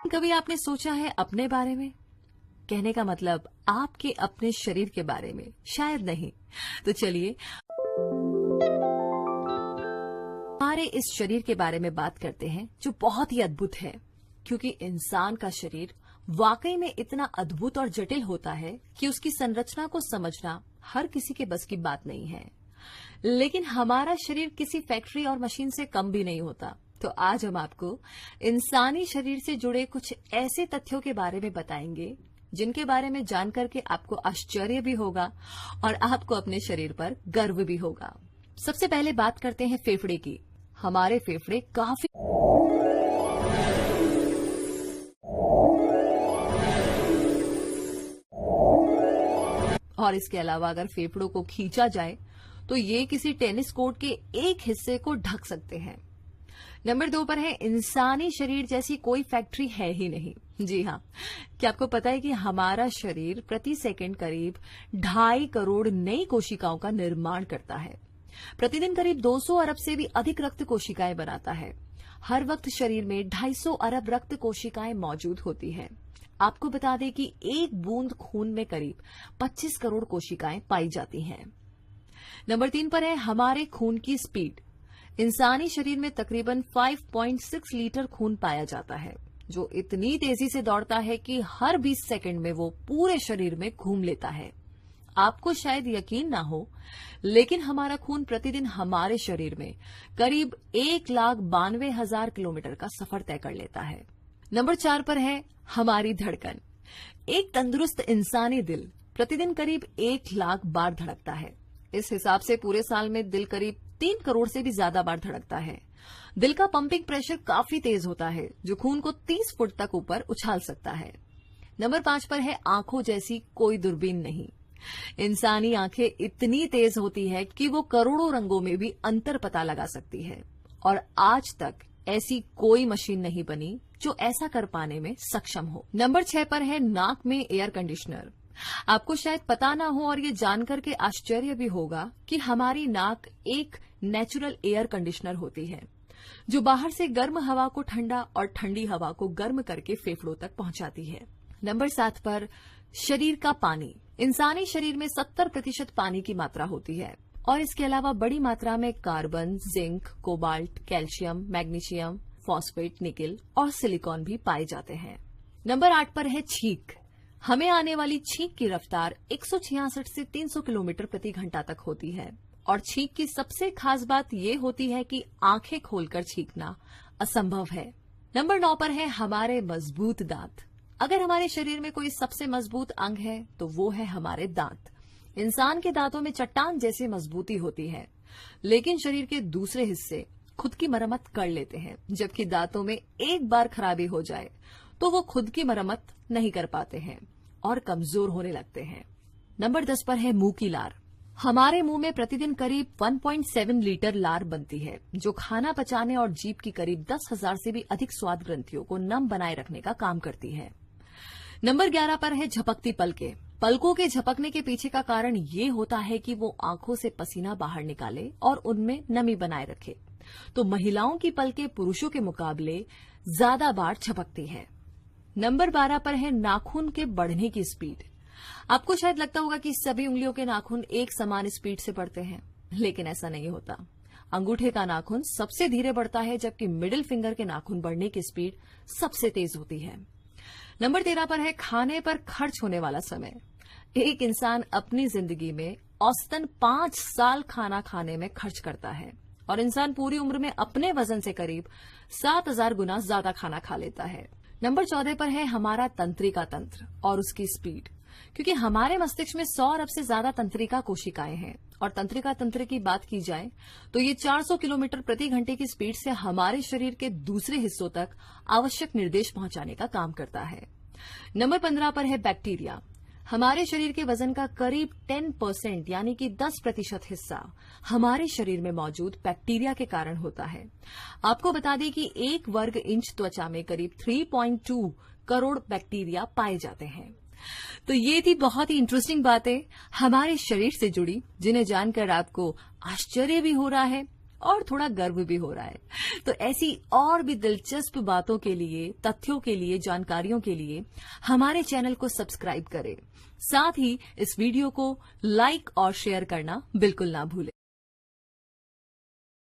कभी आपने सोचा है अपने बारे में? कहने का मतलब आपके अपने शरीर के बारे में शायद नहीं। तो चलिए हमारे इस शरीर के बारे में बात करते हैं जो बहुत ही अद्भुत है, क्योंकि इंसान का शरीर वाकई में इतना अद्भुत और जटिल होता है कि उसकी संरचना को समझना हर किसी के बस की बात नहीं है। लेकिन हमारा शरीर किसी फैक्ट्री और मशीन से कम भी नहीं होता। तो आज हम आपको इंसानी शरीर से जुड़े कुछ ऐसे तथ्यों के बारे में बताएंगे जिनके बारे में जानकर के आपको आश्चर्य भी होगा और आपको अपने शरीर पर गर्व भी होगा। सबसे पहले बात करते हैं फेफड़े की। हमारे फेफड़े काफी और इसके अलावा अगर फेफड़ों को खींचा जाए तो ये किसी टेनिस कोर्ट के एक हिस्से को ढक सकते हैं। नंबर 2 पर है इंसानी शरीर जैसी कोई फैक्ट्री है ही नहीं। जी हाँ, क्या आपको पता है कि हमारा शरीर प्रति सेकंड करीब 2.5 करोड़ नई कोशिकाओं का निर्माण करता है। प्रतिदिन करीब 200 अरब से भी अधिक रक्त कोशिकाएं बनाता है। हर वक्त शरीर में 250 अरब रक्त कोशिकाएं मौजूद होती हैं। आपको बता दें कि एक बूंद खून में करीब 25 करोड़ कोशिकाएं पाई जाती हैं। नंबर 3 पर है हमारे खून की स्पीड। इंसानी शरीर में तकरीबन 5.6 लीटर खून पाया जाता है, जो इतनी तेजी से दौड़ता है कि हर 20 सेकंड में वो पूरे शरीर में घूम लेता है। आपको शायद यकीन ना हो, लेकिन हमारा खून प्रतिदिन हमारे शरीर में करीब 1,92,000 किलोमीटर का सफर तय कर लेता है। नंबर 4 पर है हमारी धड़कन। एक तंदुरुस्त इंसानी दिल प्रतिदिन करीब 1 लाख बार धड़कता है। इस हिसाब से पूरे साल में दिल करीब 3 करोड़ से भी ज्यादा बार धड़कता है। दिल का पंपिंग प्रेशर काफी तेज होता है, जो खून को 30 फुट तक ऊपर उछाल सकता है। नंबर 5 पर है आंखों जैसी कोई दूरबीन नहीं। इंसानी आंखें इतनी तेज होती है कि वो करोड़ों रंगों में भी अंतर पता लगा सकती है, और आज तक ऐसी कोई मशीन नहीं बनी जो ऐसा कर पाने में सक्षम हो। नंबर 6 पर है नाक में एयर कंडीशनर। आपको शायद पता ना हो और ये जानकर के आश्चर्य भी होगा कि हमारी नाक एक नेचुरल एयर कंडीशनर होती है, जो बाहर से गर्म हवा को ठंडा और ठंडी हवा को गर्म करके फेफड़ों तक पहुंचाती है। नंबर 7 पर शरीर का पानी। इंसानी शरीर में 70% पानी की मात्रा होती है, और इसके अलावा बड़ी मात्रा में carbon, zinc, cobalt, calcium, magnesium, phosphate, nickel और सिलिकॉन भी पाए जाते हैं। नंबर 8 पर है छींक। हमें आने वाली छींक की रफ्तार 166 से 300 किलोमीटर प्रति घंटा तक होती है, और छींक की सबसे खास बात ये होती है कि आंखें खोलकर छींकना असंभव है। नंबर 9 पर है हमारे मजबूत दांत। अगर हमारे शरीर में कोई सबसे मजबूत अंग है तो वो है हमारे दांत। इंसान के दांतों में चट्टान जैसी मजबूती होती है, लेकिन शरीर के दूसरे हिस्से खुद की मरम्मत कर लेते हैं, जबकि दांतों में एक बार खराबी हो जाए तो वो खुद की मरम्मत नहीं कर पाते हैं और कमजोर होने लगते हैं। नंबर 10 पर है मुंह की लार। हमारे मुंह में प्रतिदिन करीब 1.7 लीटर लार बनती है, जो खाना पचाने और जीभ की करीब 10,000 से भी अधिक स्वाद ग्रंथियों को नम बनाए रखने का काम करती है। नंबर 11 पर है झपकती पलकें। पलकों के झपकने के पीछे का कारण ये होता है कि वो आंखों से पसीना बाहर निकाले और उनमें नमी बनाए रखे। तो महिलाओं की पलकें पुरुषों के मुकाबले ज्यादा बार झपकती हैं। नंबर 12 पर है नाखून के बढ़ने की स्पीड। आपको शायद लगता होगा कि सभी उंगलियों के नाखून एक समान स्पीड से बढ़ते हैं, लेकिन ऐसा नहीं होता। अंगूठे का नाखून सबसे धीरे बढ़ता है, जबकि मिडिल फिंगर के नाखून बढ़ने की स्पीड सबसे तेज होती है। नंबर 13 पर है खाने पर खर्च होने वाला समय। एक इंसान अपनी जिंदगी में औसतन 5 साल खाना खाने में खर्च करता है, और इंसान पूरी उम्र में अपने वजन से करीब 7,000 गुना ज्यादा खाना खा लेता है। नंबर 14 पर है हमारा तंत्रिका तंत्र और उसकी स्पीड, क्योंकि हमारे मस्तिष्क में 100 अरब से ज्यादा तंत्रिका कोशिकाएं हैं, और तंत्रिका तंत्र की बात की जाए तो ये 400 किलोमीटर प्रति घंटे की स्पीड से हमारे शरीर के दूसरे हिस्सों तक आवश्यक निर्देश पहुंचाने का काम करता है। नंबर 15 पर है बैक्टीरिया। हमारे शरीर के वजन का करीब 10% यानी कि 10% हिस्सा हमारे शरीर में मौजूद बैक्टीरिया के कारण होता है। आपको बता दें कि 1 वर्ग इंच त्वचा में करीब 3.2 करोड़ बैक्टीरिया पाए जाते हैं। तो ये थी बहुत ही इंटरेस्टिंग बातें हमारे शरीर से जुड़ी, जिन्हें जानकर आपको आश्चर्य भी हो रहा है और थोड़ा गर्व भी हो रहा है। तो ऐसी और भी दिलचस्प बातों के लिए, तथ्यों के लिए, जानकारियों के लिए हमारे चैनल को सब्सक्राइब करें। साथ ही इस वीडियो को लाइक और शेयर करना बिल्कुल ना भूलें।